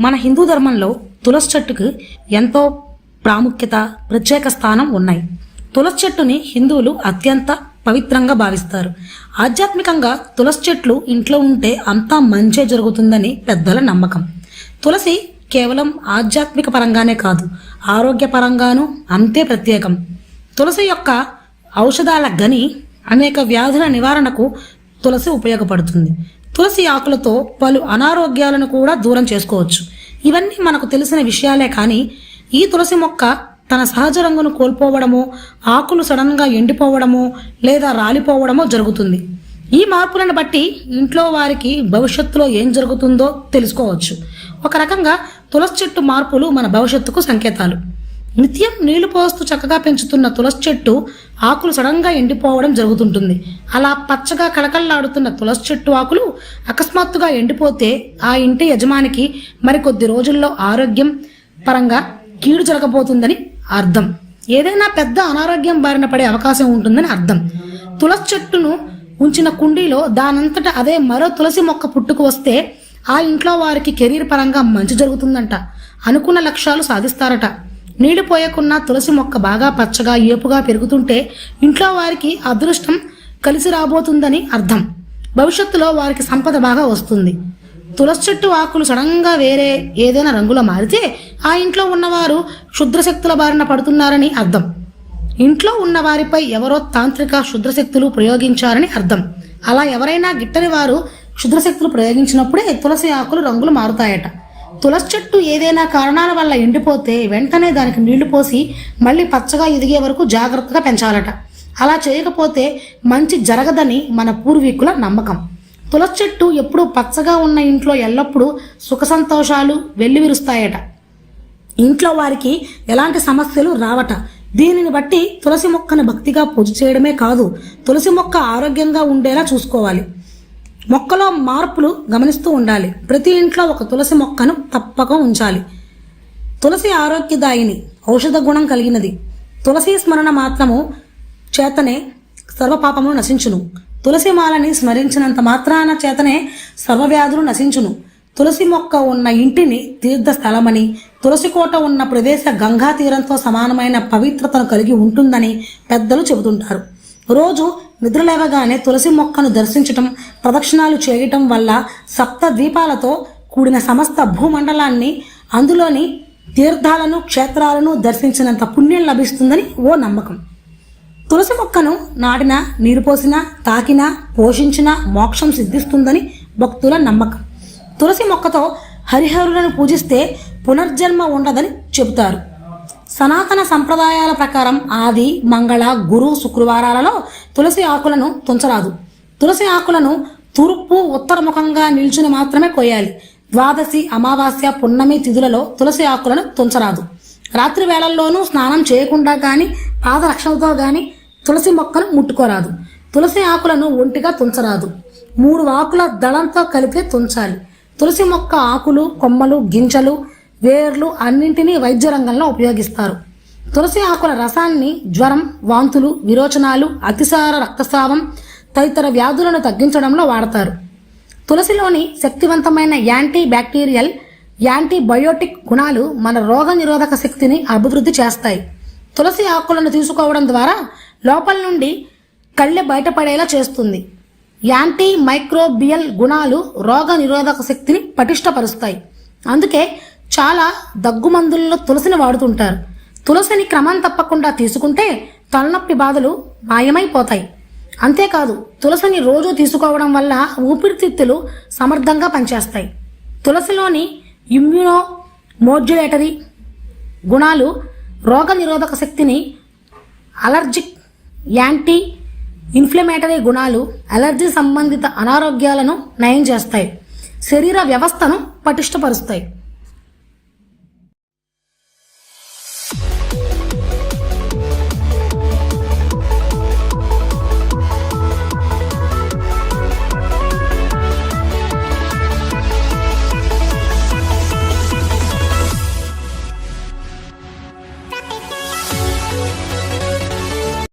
మన హిందూ ధర్మంలో తులసి చెట్టుకు ఎంతో ప్రాముఖ్యత, ప్రత్యేక స్థానం ఉన్నాయి. తులసి చెట్టుని హిందువులు అత్యంత పవిత్రంగా భావిస్తారు. ఆధ్యాత్మికంగా తులసి చెట్లు ఇంట్లో ఉంటే అంతా మంచే జరుగుతుందని పెద్దల నమ్మకం. తులసి కేవలం ఆధ్యాత్మిక పరంగానే కాదు, ఆరోగ్యపరంగానూ అంతే ప్రత్యేకం. తులసి యొక్క ఔషధాల గని. అనేక వ్యాధుల నివారణకు తులసి ఉపయోగపడుతుంది. తులసి ఆకులతో పలు అనారోగ్యాలను కూడా దూరం చేసుకోవచ్చు. ఇవన్నీ మనకు తెలిసిన విషయాలే, కానీ ఈ తులసి మొక్క తన సహజ రంగును కోల్పోవడమో, ఆకులు సడన్గా ఎండిపోవడమో లేదా రాలిపోవడమో జరుగుతుంది. ఈ మార్పులను బట్టి ఇంట్లో వారికి భవిష్యత్తులో ఏం జరుగుతుందో తెలుసుకోవచ్చు. ఒక రకంగా తులసి చెట్టు మార్పులు మన భవిష్యత్తుకు సంకేతాలు. నిత్యం నీళ్లు పోస్తూ చక్కగా పెంచుతున్న తులసి చెట్టు ఆకులు సడన్గా ఎండిపోవడం జరుగుతుంటుంది. అలా పచ్చగా కళకళలాడుతున్న తులసి చెట్టు ఆకులు అకస్మాత్తుగా ఎండిపోతే ఆ ఇంటి యజమానికి మరికొద్ది రోజుల్లో ఆరోగ్యం పరంగా కీడు జరగబోతుందని అర్థం. ఏదైనా పెద్ద అనారోగ్యం బారిన పడే అవకాశం ఉంటుందని అర్థం. తులసి చెట్టును ఉంచిన కుండీలో దానంతట అదే మరో తులసి మొక్క పుట్టుకు వస్తే ఆ ఇంట్లో వారికి కెరీర్ పరంగా మంచి జరుగుతుందంట. అనుకున్న లక్ష్యాలు సాధిస్తారట. నీళ్లు పోయకున్నా తులసి మొక్క బాగా పచ్చగా ఏపుగా పెరుగుతుంటే ఇంట్లో వారికి అదృష్టం కలిసి రాబోతుందని అర్థం. భవిష్యత్తులో వారికి సంపద బాగా వస్తుంది. తులసి చెట్టు ఆకులు సడన్గా వేరే ఏదైనా రంగులో మారితే ఆ ఇంట్లో ఉన్నవారు క్షుద్రశక్తుల బారిన పడుతున్నారని అర్థం. ఇంట్లో ఉన్న వారిపై ఎవరో తాంత్రిక క్షుద్రశక్తులు ప్రయోగించారని అర్థం. అలా ఎవరైనా గిట్టని వారు క్షుద్రశక్తులు ప్రయోగించినప్పుడే తులసి ఆకులు రంగులు మారుతాయట. తులసి చెట్టు ఏదైనా కారణాల వల్ల ఎండిపోతే వెంటనే దానికి నీళ్లు పోసి మళ్ళీ పచ్చగా ఎదిగే వరకు జాగ్రత్తగా పెంచాలట. అలా చేయకపోతే మంచి జరగదని మన పూర్వీకుల నమ్మకం. తులసి చెట్టు ఎప్పుడూ పచ్చగా ఉన్న ఇంట్లో ఎల్లప్పుడూ సుఖ సంతోషాలు వెల్లివిరుస్తాయట. ఇంట్లో వారికి ఎలాంటి సమస్యలు రావట. దీనిని బట్టి తులసి మొక్కను భక్తిగా పూజ చేయడమే కాదు, తులసి మొక్క ఆరోగ్యంగా ఉండేలా చూసుకోవాలి. మొక్కలో మార్పులు గమనిస్తూ ఉండాలి. ప్రతి ఇంట్లో ఒక తులసి మొక్కను తప్పక ఉంచాలి. తులసి ఆరోగ్యదాయిని, ఔషధ గుణం కలిగినది. తులసి స్మరణ మాత్రము చేతనే సర్వపాపములు నశించును. తులసి మాలని స్మరించినంత మాత్రాన చేతనే సర్వవ్యాధులు నశించును. తులసి మొక్క ఉన్న ఇంటిని తీర్థ స్థలమని, తులసి కోట ఉన్న ప్రదేశ గంగా తీరంతో సమానమైన పవిత్రతను కలిగి ఉంటుందని పెద్దలు చెబుతుంటారు. రోజు నిద్రలేవగానే తులసి మొక్కను దర్శించటం, ప్రదక్షిణాలు చేయటం వల్ల సప్త ద్వీపాలతో కూడిన సమస్త భూమండలాన్ని, అందులోని తీర్థాలను, క్షేత్రాలను దర్శించినంత పుణ్యం లభిస్తుందని ఓ నమ్మకం. తులసి మొక్కను నాటినా, నీరు పోసినా, తాకినా, పోషించినా మోక్షం సిద్ధిస్తుందని భక్తుల నమ్మకం. తులసి మొక్కతో హరిహరులను పూజిస్తే పునర్జన్మ ఉండదని చెబుతారు. సనాతన సంప్రదాయాల ప్రకారం ఆది, మంగళ, గురు, శుక్రవారాలలో తులసి ఆకులను తుంచరాదు. తులసి ఆకులను తూర్పు, ఉత్తరముఖంగా నిల్చుని మాత్రమే కోయాలి. ద్వాదశి, అమావాస్య, పున్నమి తిథులలో తులసి ఆకులను తుంచరాదు. రాత్రి వేళల్లోనూ స్నానం చేయకుండా గాని, పాదరక్షణతో గాని తులసి మొక్కను ముట్టుకోరాదు. తులసి ఆకులను ఒంటిగా తుంచరాదు. 3 ఆకుల దళంతో కలిపి తుంచాలి. తులసి మొక్క ఆకులు, కొమ్మలు, గింజలు, వేర్లు అన్నింటినీ వైద్య రంగంలో ఉపయోగిస్తారు. తులసి ఆకుల రసాన్ని జ్వరం, వాంతులు, విరోచనాలు, అతిసార రక్తస్రావం తదితర వ్యాధులను తగ్గించడంలో వాడతారు. తులసిలోని శక్తివంతమైన యాంటీ బ్యాక్టీరియల్, యాంటీబయోటిక్ గుణాలు మన రోగ నిరోధక శక్తిని అభివృద్ధి చేస్తాయి. తులసి ఆకులను తీసుకోవడం ద్వారా లోపల నుండి కళ్ళె బయటపడేలా చేస్తుంది. యాంటీ మైక్రోబియల్ గుణాలు రోగ నిరోధక శక్తిని పటిష్టపరుస్తాయి. అందుకే చాలా దగ్గుమందుల్లో తులసిని వాడుతుంటారు. తులసిని క్రమం తప్పకుండా తీసుకుంటే తలనొప్పి బాధలు మాయమైపోతాయి. అంతేకాదు, తులసిని రోజు తీసుకోవడం వల్ల ఊపిరితిత్తులు సమర్థంగా పనిచేస్తాయి. తులసిలోని ఇమ్యూనో మోడ్యులేటరీ గుణాలు రోగ నిరోధక శక్తిని, అలర్జిక్, యాంటీ ఇన్ఫ్లమేటరీ గుణాలు అలర్జీ సంబంధిత అనారోగ్యాలను నయం చేస్తాయి. శరీర వ్యవస్థను పటిష్టపరుస్తాయి.